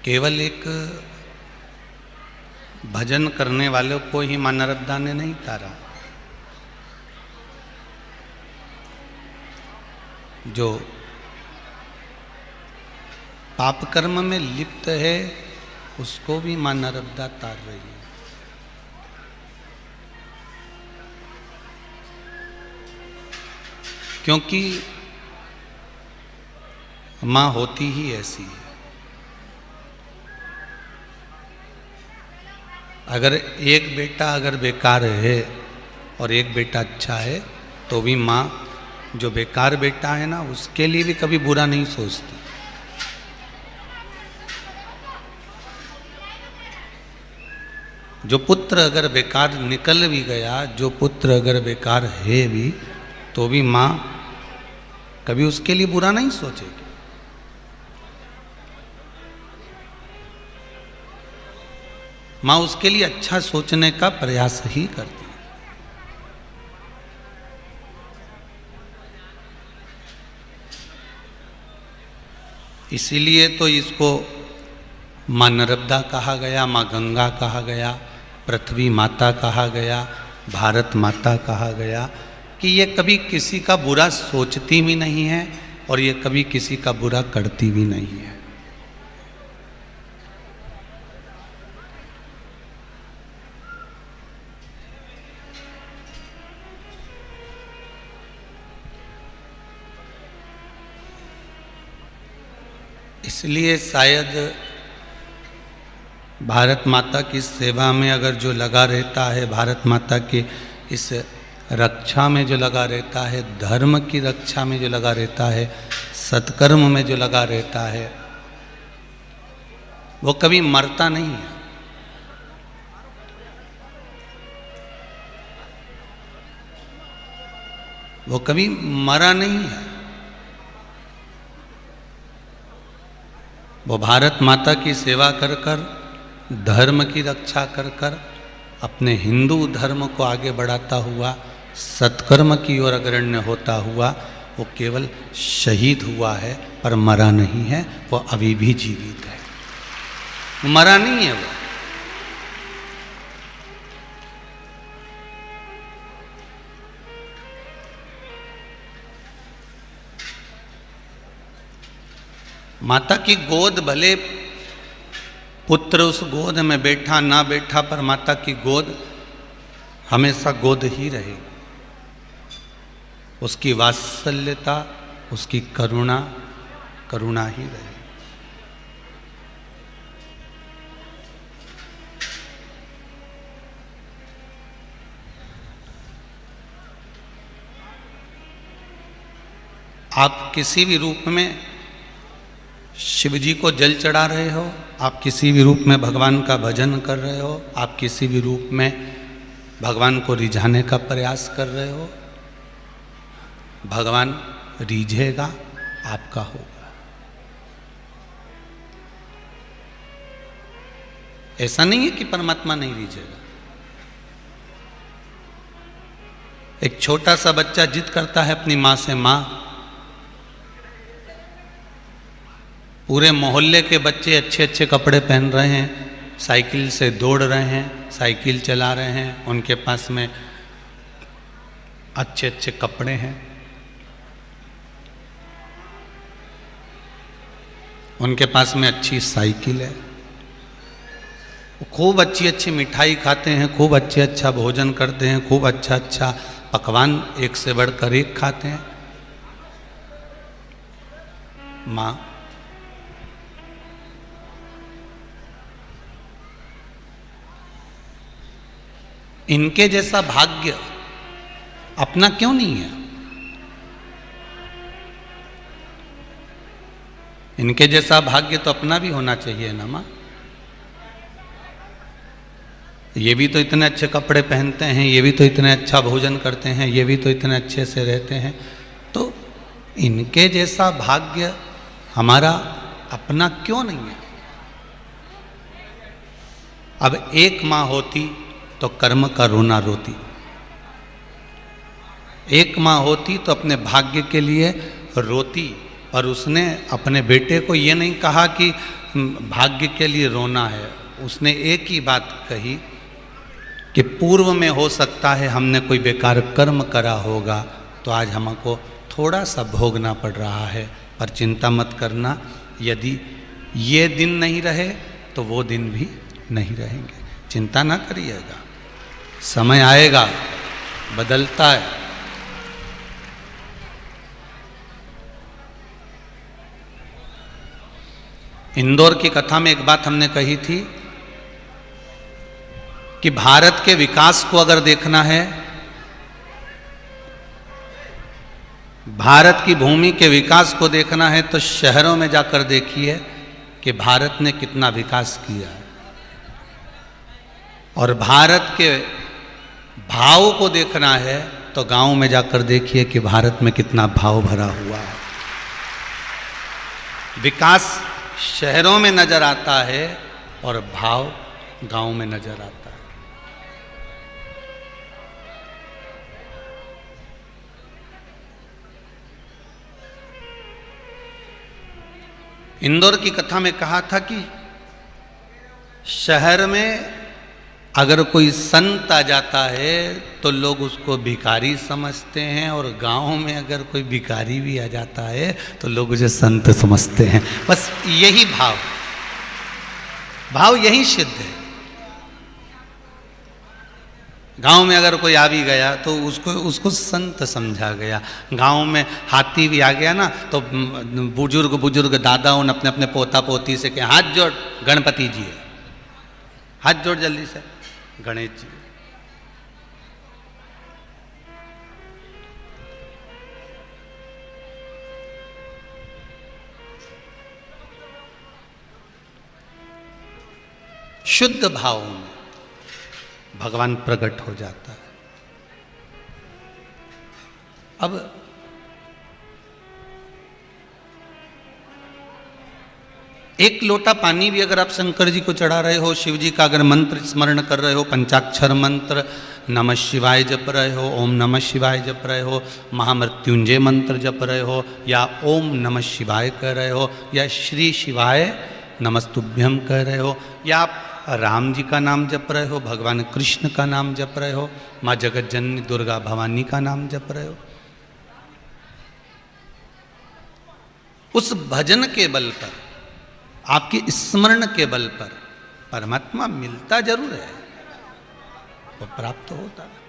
केवल एक भजन करने वालों को ही मां नर्मदा ने नहीं तारा। जो पाप कर्म में लिप्त है उसको भी मां नर्मदा तार रही है। क्योंकि मां होती ही ऐसी है। अगर एक बेटा अगर बेकार है और एक बेटा अच्छा है तो भी मां जो बेकार बेटा है ना उसके लिए भी कभी बुरा नहीं सोचती। जो पुत्र अगर बेकार निकल भी गया, जो पुत्र अगर बेकार है भी, तो भी मां कभी उसके लिए बुरा नहीं सोचेगी। मां उसके लिए अच्छा सोचने का प्रयास ही करती है। इसीलिए तो इसको मां नर्मदा कहा गया, मां गंगा कहा गया, पृथ्वी माता कहा गया, भारत माता कहा गया कि ये कभी किसी का बुरा सोचती भी नहीं है और ये कभी किसी का बुरा करती भी नहीं है। इसलिए शायद भारत माता की सेवा में अगर जो लगा रहता है, भारत माता के इस रक्षा में जो लगा रहता है, धर्म की रक्षा में जो लगा रहता है, सत्कर्म में जो लगा रहता है, वो कभी मरता नहीं है। वो कभी मरा नहीं है। वो भारत माता की सेवा कर कर, धर्म की रक्षा कर कर, अपने हिंदू धर्म को आगे बढ़ाता हुआ, सत्कर्म की ओर अग्रण्य होता हुआ वो केवल शहीद हुआ है, पर मरा नहीं है। वो अभी भी जीवित है, मरा नहीं है वो। माता की गोद भले पुत्र उस गोद में बैठा ना बैठा, पर माता की गोद हमेशा गोद ही रहेगी। उसकी वात्सल्यता, उसकी करुणा करुणा ही रहेगी। आप किसी भी रूप में शिव जी को जल चढ़ा रहे हो, आप किसी भी रूप में भगवान का भजन कर रहे हो, आप किसी भी रूप में भगवान को रिझाने का प्रयास कर रहे हो, भगवान रिझेगा, आपका होगा। ऐसा नहीं है कि परमात्मा नहीं रिझेगा। एक छोटा सा बच्चा जिद करता है अपनी मां से, मां, पूरे मोहल्ले के बच्चे अच्छे अच्छे कपड़े पहन रहे हैं, साइकिल से दौड़ रहे हैं, साइकिल चला रहे हैं, उनके पास में अच्छे अच्छे कपड़े हैं, उनके पास में अच्छी साइकिल है, वो खूब अच्छी अच्छी मिठाई खाते हैं, खूब अच्छे अच्छा भोजन करते हैं, खूब अच्छा अच्छा पकवान एक से बढ़कर एक खाते हैं। माँ इनके जैसा भाग्य अपना क्यों नहीं है? इनके जैसा भाग्य तो अपना भी होना चाहिए ना माँ। ये भी तो इतने अच्छे कपड़े पहनते हैं, ये भी तो इतने अच्छा भोजन करते हैं, ये भी तो इतने अच्छे से रहते हैं, तो इनके जैसा भाग्य हमारा अपना क्यों नहीं है? अब एक माँ होती तो कर्म का रोना रोती, एक माँ होती तो अपने भाग्य के लिए रोती और उसने अपने बेटे को ये नहीं कहा कि भाग्य के लिए रोना है। उसने एक ही बात कही कि पूर्व में हो सकता है हमने कोई बेकार कर्म करा होगा तो आज हमको थोड़ा सा भोगना पड़ रहा है, पर चिंता मत करना, यदि ये दिन नहीं रहे तो वो दिन भी नहीं रहेंगे। चिंता ना करिएगा, समय आएगा, बदलता है। इंदौर की कथा में एक बात हमने कही थी कि भारत के विकास को अगर देखना है, भारत की भूमि के विकास को देखना है तो शहरों में जाकर देखिए कि भारत ने कितना विकास किया है, और भारत के भाव को देखना है तो गांव में जाकर देखिए कि भारत में कितना भाव भरा हुआ है। विकास शहरों में नजर आता है और भाव गांव में नजर आता है। इंदौर की कथा में कहा था कि शहर में अगर कोई संत आ जाता है तो लोग उसको भिखारी समझते हैं, और गांव में अगर कोई भिखारी भी आ जाता है तो लोग उसे संत समझते हैं। बस यही भाव यही सिद्ध है। गांव में अगर कोई आ भी गया तो उसको संत समझा गया। गांव में हाथी भी आ गया ना तो बुजुर्ग दादाओं ने अपने अपने पोता पोती से कहा, हाथ जोड़ गणपति जी है, हाथ जोड़ जल्दी से गणेश जी। शुद्ध भाव में भगवान प्रकट हो जाता है। अब एक लोटा पानी भी अगर आप शंकर जी को चढ़ा रहे हो, शिव जी का अगर मंत्र स्मरण कर रहे हो, पंचाक्षर मंत्र नमः शिवाय जप रहे हो, ओम नमः शिवाय जप रहे हो, महामृत्युंजय मंत्र जप रहे हो, या ओम नमः शिवाय कह रहे हो, या श्री शिवाय नमस्तुभ्यम कह रहे हो, या आप राम जी का नाम जप रहे हो, भगवान कृष्ण का नाम जप रहे हो, माँ जगत जननी दुर्गा भवानी का नाम जप रहे हो, उस भजन के बल पर, आपके स्मरण के बल पर परमात्मा मिलता जरूर है, वो प्राप्त होता है।